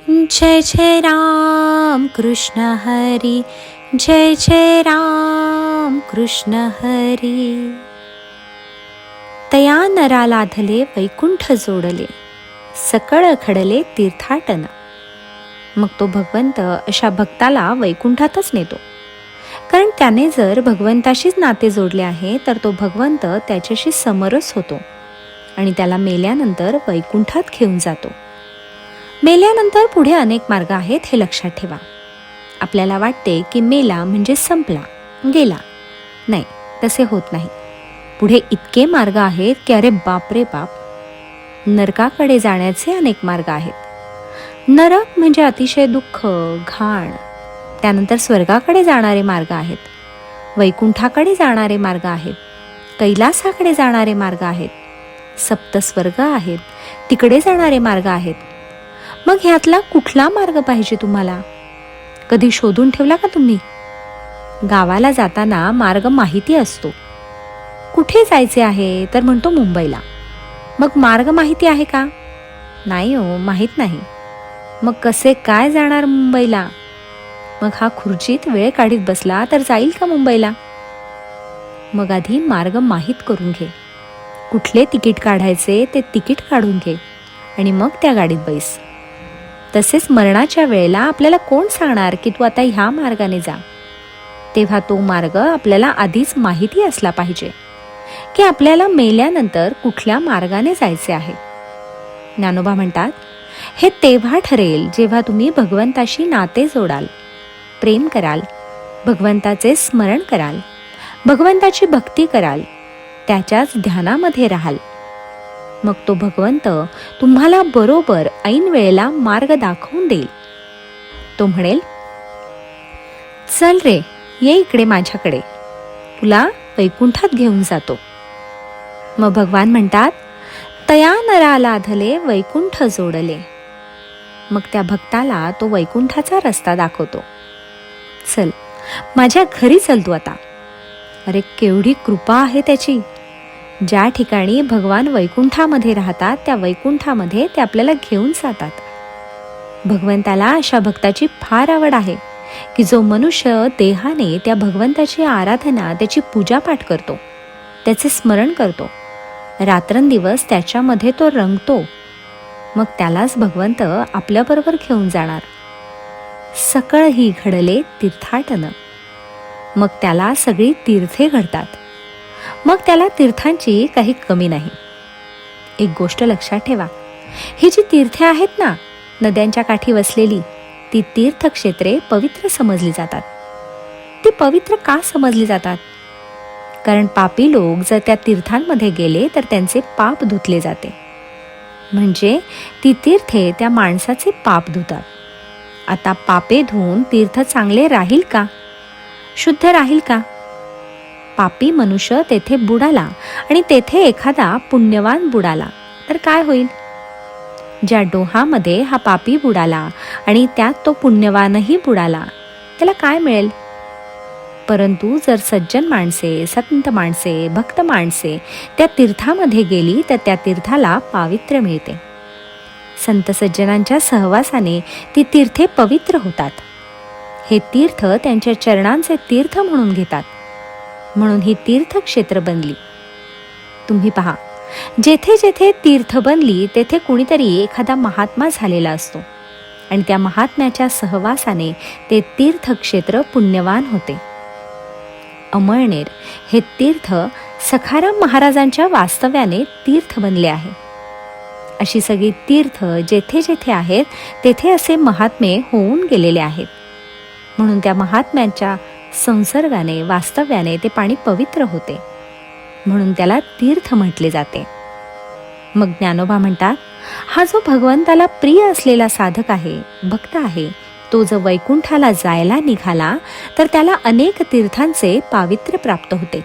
जय जय राम कृष्ण हरी, जय जय राम कृष्ण हरी. तया नरा लाधले वैकुंठ जोडले, सकळ खडले तीर्थाटन. मग तो भगवंत अशा भक्ताला वैकुंठातच नेतो. कारण त्याने जर भगवंताशीच नाते जोडले आहे तर तो भगवंत त्याच्याशी समरस होतो आणि त्याला मेल्यानंतर वैकुंठात घेऊन जातो. मेल्यानंतर पुढे अनेक मार्ग आहेत हे लक्षात ठेवा. आपल्याला वाटते की मेला म्हणजे संपला, गेला. नाही, तसे होत नाही. पुढे इतके मार्ग आहेत की अरे बाप रे बाप. नरकाकडे जाण्याचे अनेक मार्ग आहेत. नरक म्हणजे अतिशय दुःख, घाण. त्यानंतर स्वर्गाकडे जाणारे मार्ग आहेत, वैकुंठाकडे जाणारे मार्ग आहेत, कैलासाकडे जाणारे मार्ग आहेत, सप्तस्वर्ग आहेत, तिकडे जाणारे मार्ग आहेत. मग ह्यातला कुठला मार्ग पाहिजे तुम्हाला? कधी शोधून ठेवला का तुम्ही? गावाला जाताना मार्ग माहिती असतो. कुठे जायचे आहे तर म्हणतो मुंबईला. मग मार्ग माहिती आहे का? नाही हो, माहीत नाही. मग कसे काय जाणार मुंबईला? मग हा खुर्चीत वेळ काढीत बसला तर जाईल का मुंबईला? मग आधी मार्ग माहीत करून घे. कुठले तिकीट काढायचे ते तिकीट काढून घे आणि मग त्या गाडीत बैस. तसेच मरणाच्या वेळेला आपल्याला कोण सांगणार की तू आता ह्या मार्गाने जा? तेव्हा तो मार्ग आपल्याला आधीच माहिती असला पाहिजे की आपल्याला मेल्यानंतर कुठल्या मार्गाने जायचे आहे. ज्ञानोबा म्हणतात, हे तेव्हा ठरेल जेव्हा तुम्ही भगवंताशी नाते जोडाल, प्रेम कराल, भगवंताचे स्मरण कराल, भगवंताची भक्ती कराल, त्याच्याच ध्यानामध्ये राहाल. मग तो भगवंत तुम्हाला बरोबर ऐन वेळेला मार्ग दाखवून देईल. तो म्हणेल, चल रे, ये इकडे माझ्याकडे, तुला वैकुंठात घेऊन जातो. मग भगवान म्हणतात, तया नरा लाधले वैकुंठ जोडले. मग त्या भक्ताला तो वैकुंठाचा रस्ता दाखवतो. चल, माझ्या घरी चल तू आता. अरे केवढी कृपा आहे त्याची. ज्या ठिकाणी भगवान वैकुंठामध्ये राहतात त्या वैकुंठामध्ये ते आपल्याला घेऊन जातात. भगवंताला अशा भक्ताची फार आवड आहे की जो मनुष्य देहाने त्या भगवंताची आराधना, त्याची पूजापाठ करतो, त्याचे स्मरण करतो, रात्रंदिवस त्याच्यामध्ये तो रंगतो. मग त्यालाच भगवंत आपल्याबरोबर घेऊन जाणार. सकळ ही घडले तीर्थाटन. मग त्याला सगळी तीर्थे घडतात. मग त्याला तीर्थांची काही कमी नाही. एक गोष्ट लक्षात ठेवा, ही जी तीर्थे आहेत ना, नद्यांच्या काठी वसलेली, ती तीर्थक्षेत्रे पवित्र समजली जातात. ती पवित्र का समजली जातात? कारण पापी लोक जर त्या तीर्थांमध्ये गेले तर त्यांचे पाप धुतले जाते. म्हणजे ती तीर्थे त्या माणसाचे पाप धुतात. आता पापे धुवून तीर्थ चांगले राहील का? शुद्ध राहील का? पापी मनुष्य तेथे बुडाला आणि तेथे एखादा पुण्यवान बुडाला तर काय होईल? ज्या डोहामध्ये हा पापी बुडाला आणि त्यात तो पुण्यवानही बुडाला, त्याला काय मिळेल? परंतु जर सज्जन माणसे, संत माणसे, भक्त माणसे त्या तीर्थामध्ये गेली तर त्या तीर्थाला पावित्र्य मिळते. संत सज्जनांच्या सहवासाने ती तीर्थे पवित्र होतात. हे तीर्थ त्यांच्या चरणांचे तीर्थ म्हणून घेतात. म्हणून ही तीर्थक्षेत्र बनली. तुम्ही पहा, जेथे जेथे तीर्थ बनली तेथे कुणीतरी एखादा महात्मा झालेला असतो आणि त्या महात्म्याच्या सहवासाने ते तीर्थक्षेत्र पुण्यवान होते. अमळनेर हे तीर्थ सखाराम महाराजांच्या वास्तव्याने तीर्थ बनले आहे. अशी सगळी तीर्थ जेथे जेथे आहेत तेथे असे महात्मे होऊन गेलेले आहेत. म्हणून त्या महात्म्यांच्या संसर्गाने, वास्तव्याने ते पाणी पवित्र होते. म्हणून त्याला तीर्थ म्हटले जाते. मग ज्ञानोबा म्हणतात, हा जो भगवंताला प्रिय असलेला साधक आहे, भक्त आहे, तो जर वैकुंठाला जायला निघाला तर त्याला अनेक तीर्थांचे पावित्र्य प्राप्त होते.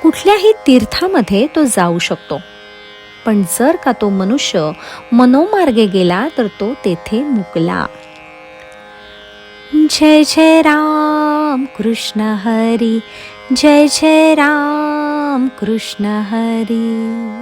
कुठल्याही तीर्थामध्ये तो जाऊ शकतो. पण जर का तो मनुष्य मनोमार्गे गेला तर तो तेथे मुकला. जय जय राम कृष्ण हरी, जय जय राम कृष्ण हरी.